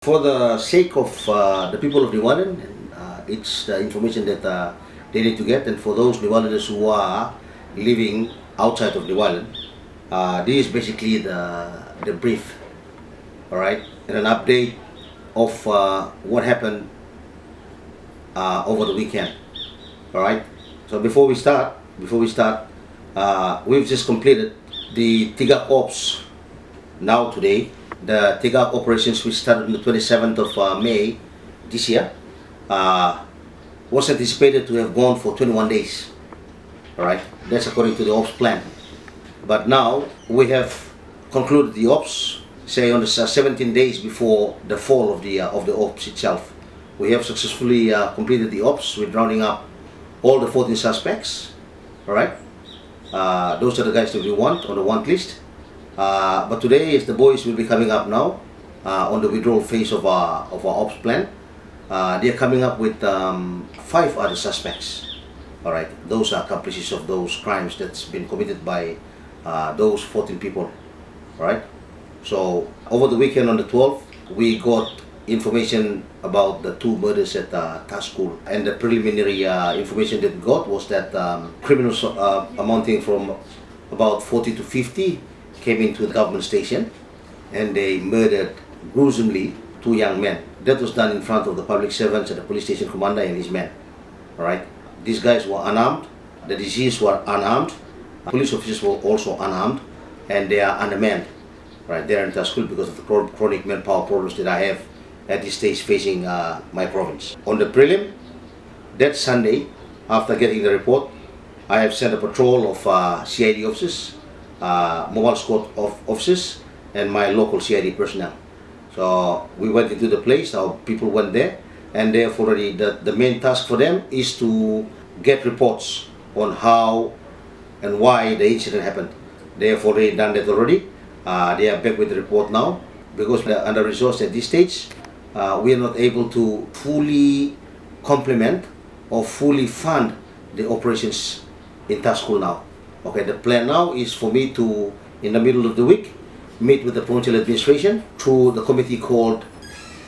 For the sake of the people of Newalan, it's the information that they need to get, and for those Newalanders who are living outside of Newalan, this is basically the brief, all right, and an update of what happened over the weekend, all right. So before we start, we've just completed the Tigak Ops now today. The Tigak operations, which started on the 27th of May this year, was anticipated to have gone for 21 days. All right, that's according to the ops plan. But now we have concluded the ops, say on the 17 days before the fall of the ops itself. We have successfully completed the ops with rounding up all the 14 suspects. All right, those are the guys that we want on the want list. But today, as the boys will be coming up now on the withdrawal phase of our ops plan, they are coming up with 5 other suspects. All right, those are accomplices of those crimes that's been committed by those 14 people. All right. So over the weekend on the 12th, we got information about the 2 murders at task school, and the preliminary information that we got was that criminals amounting from about 40 to 50 came into the government station and they murdered gruesomely 2 young men. That was done in front of the public servants and the police station commander and his men. All right, these guys were unarmed, the deceased were unarmed, police officers were also unarmed, and they are undermanned. Right, they're in school because of the chronic manpower problems that I have at this stage facing my province. On the prelim, that Sunday, after getting the report, I have sent a patrol of CID officers, mobile squad of officers, and my local CID personnel. So we went into the place, our people went there, and they have already, the main task for them is to get reports on how and why the incident happened. They have already done that already. They are back with the report now. Because we are under-resourced at this stage, we are not able to fully complement or fully fund the operations in Taskul now. Okay, the plan now is for me to, in the middle of the week, meet with the provincial administration through the committee called,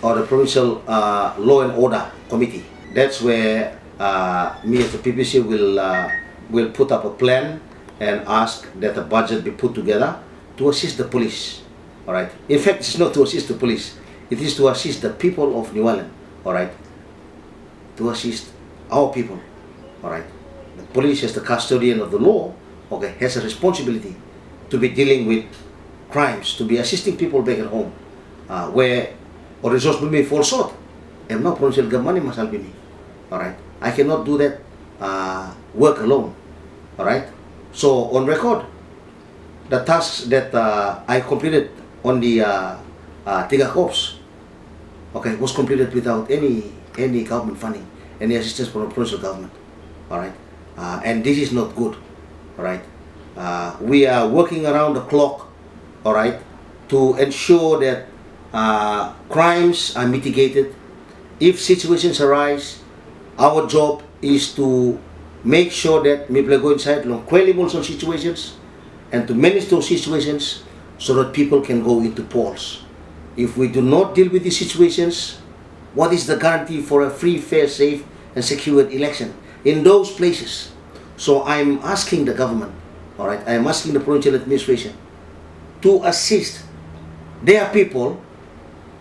or the Provincial Law and Order Committee. That's where me as the PPC will put up a plan and ask that a budget be put together to assist the police. All right. In fact, it's not to assist the police. It is to assist the people of Newalan. All right. To assist our people. All right. The police, as the custodian of the law, okay, has a responsibility to be dealing with crimes, to be assisting people back at home, where or resource may fall short. And now provincial government must help me. All right. I cannot do that work alone. All right. So on record, the tasks that I completed on the Tigak Ops, okay, was completed without any government funding, any assistance from the provincial government. All right, and this is not good. All right, we are working around the clock. All right, to ensure that crimes are mitigated. If situations arise, our job is to make sure that people go inside long credible situations and to manage those situations so that people can go into polls. If we do not deal with these situations, what is the guarantee for a free, fair, safe, and secured election in those places? So I'm asking the government, all right, I'm asking the provincial administration to assist their people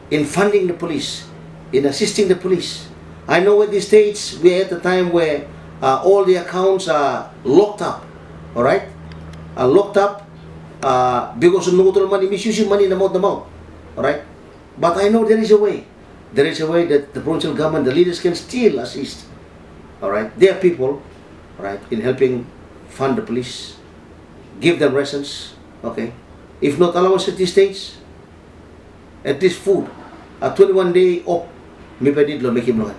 in funding the police, in assisting the police. I know at this stage we're at a time where all the accounts are locked up, all right? Are locked up because of no money, misusing money in the amount, all right? But I know there is a way. There is a way that the provincial government, the leaders can still assist, all right, their people, all right, in helping fund the police, give them rations, okay? If not allowance at this stage, at this food, a 21-day op, may pwede lo make him lo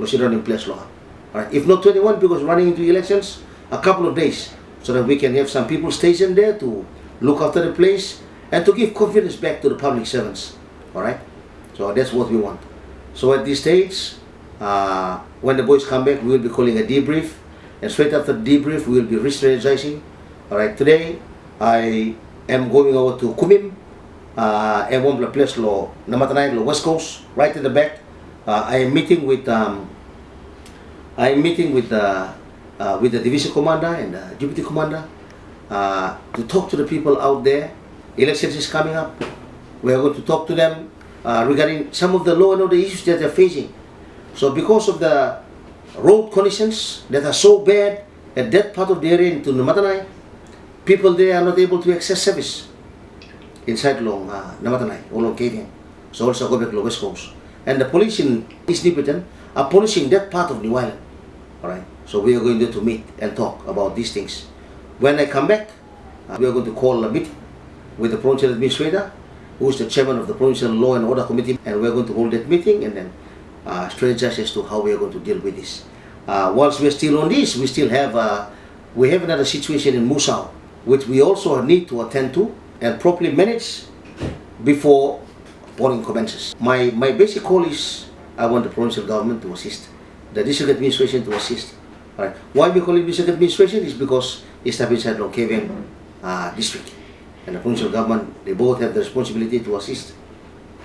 sit down in place lo. All right, if not 21 because running into elections, a couple of days, so that we can have some people stationed there to look after the place and to give confidence back to the public servants. All right, so that's what we want. So at this stage, when the boys come back, we will be calling a debrief, and straight after the debrief, we will be re-strategizing. All right, today I am going over to Kumim and one place lo Namatanay lo West Coast, right in the back. I am meeting with with the division commander and the deputy commander to talk to the people out there. Elections is coming up. We are going to talk to them regarding some of the law and order issues that they're facing. So because of the road conditions that are so bad at that part of the area into Namatanay, people there are not able to access service inside long Namatanay or long KVM. So also go back to West Coast. And the police in East Nipitan are policing that part of New Island. Alright, so we are going to meet and talk about these things. When I come back, we are going to call a meeting with the provincial administrator, who is the chairman of the provincial law and order committee, and we are going to hold that meeting and then strategize as to how we are going to deal with this. Whilst we are still on this, we still have we have another situation in Musau, which we also need to attend to and properly manage before polling commences. My basic call is I want the provincial government to assist, the district administration to assist. Right. Why we call it district administration is because it's inside Long KVM district, and the provincial government, they both have the responsibility to assist.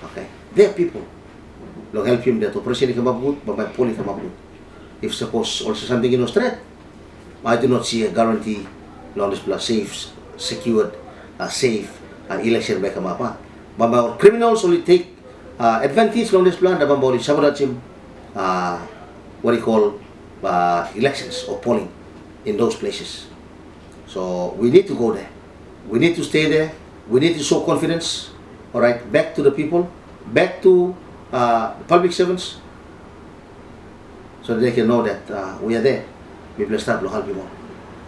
Okay, their people will help him that operation come up good, but my polling come up good. If suppose also something in Australia, I do not see a guarantee long this plus safe, secured, safe election by come up. But our criminals only take advantage long this plan. The bamboli sabotage what you call elections or polling in those places. So we need to go there. We need to stay there. We need to show confidence. All right, back to the people, back to the public servants, so that they can know that we are there. We will start to help people.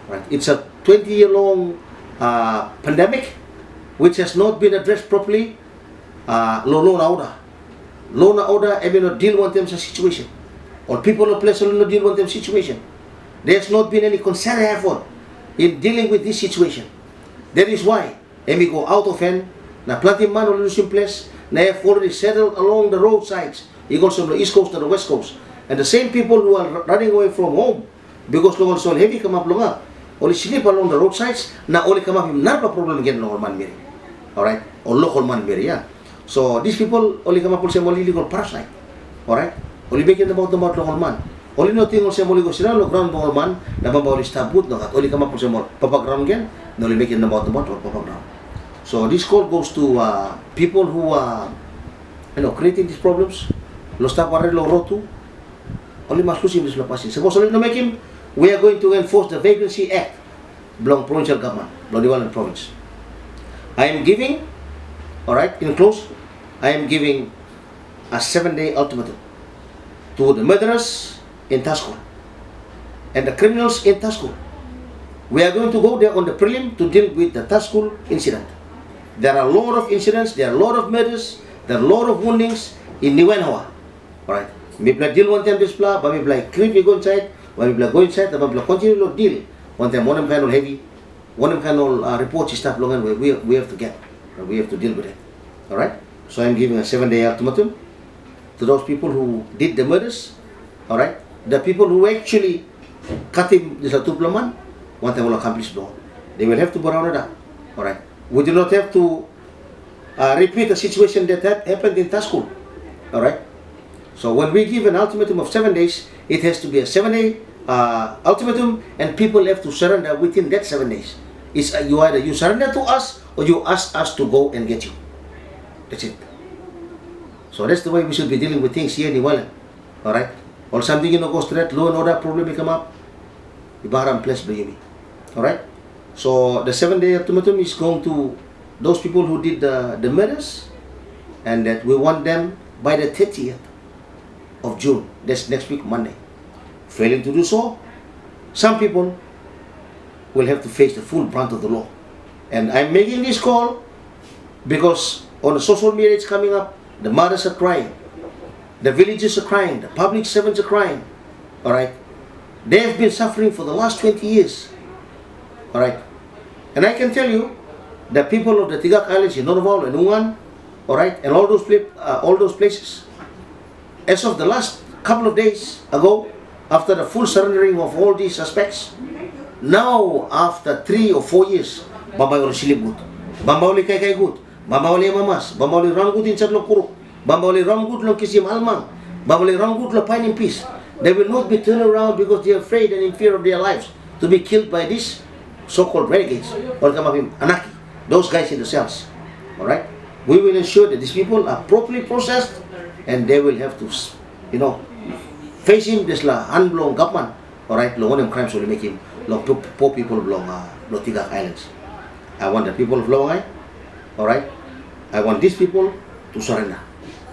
Right? It's a 20-year-long pandemic which has not been addressed properly. Law and order, I mean, not deal with them situation. Or people of place will not deal with them situation. There has not been any concerted effort in dealing with this situation. That is why, and we go out of hand, na plenty man or losing place, na have already settled along the roadsides, equals from the East Coast to the West Coast. And the same people who are running away from home, because long so heavy come up long up, only sleep along the roadsides, na only come up, not a problem again local man miri. Alright? Or local man miri, yeah. So these people only come up with some illegal parasite. Alright? Only making about the local man. Only nothing on some illegal sila, ground local man, na mabawali stabut, no, at only come up with some papaground again, no, only making about the or papaground. So this call goes to people who are, creating these problems. Los taparre lo rotu, only mas lusim this lapasin. Suppose only no make him, we are going to enforce the Vagrancy Act, belong provincial government, belong New Island province. I am giving, alright, in close, I am giving a 7-day ultimatum to the murderers in Tasco and the criminals in Tasco. We are going to go there on the prelim to deal with the Tasco incident. There are a lot of incidents, there are a lot of murders, there are a lot of woundings in Niwenhawa. Alright, we play deal one time this blah, but we play creep, we go inside, when we go inside, but we continue to deal. One time, one kind of heavy, one kind of reports stuff long and we have to get, we have to deal with it. Alright, so I'm giving a 7-day ultimatum to those people who did the murders. Alright, the people who actually cut him, this Tuplaman, one time will accomplish law. They will have to burn it up. Alright, we do not have to repeat a situation that happened in Tasco. Alright, so when we give an ultimatum of 7 days, it has to be a 7-day ultimatum, and people have to surrender within that 7 days. It's you either you surrender to us or you ask us to go and get you. That's it. So that's the way we should be dealing with things here in Iwalan. Alright? Or something goes to that law and order problem may come up, Ibaram place baby. Alright? So the 7-day ultimatum is going to those people who did the murders, and that we want them by the 30th of June. That's next week, Monday. Failing to do so, some people will have to face the full brunt of the law. And I'm making this call because on the social media it's coming up, the mothers are crying, the villages are crying, the public servants are crying. Alright? They have been suffering for the last 20 years. Alright? And I can tell you, the people of the Tigak Islands in Norval and Ungan, alright, and all those places, as of the last couple of days ago, after the full surrendering of all these suspects, now after 3 or 4 years, Bambay will silip good. Bambay will kay good. Bambawali mamas, bambawali ranggut in Chatlong Kuruk, bambawali ranggut long Kisim Almang, bambawali ranggut lo Pine in Peace. They will not be turned around because they are afraid and in fear of their lives to be killed by these so-called renegades or Kamapim Anaki, those guys in the cells. Alright? We will ensure that these people are properly processed and they will have to, you know, facing this unblown government. Alright, long one crimes will make him long poor people belong Lotigak Islands. I want the people of Lawangay, alright? I want these people to surrender.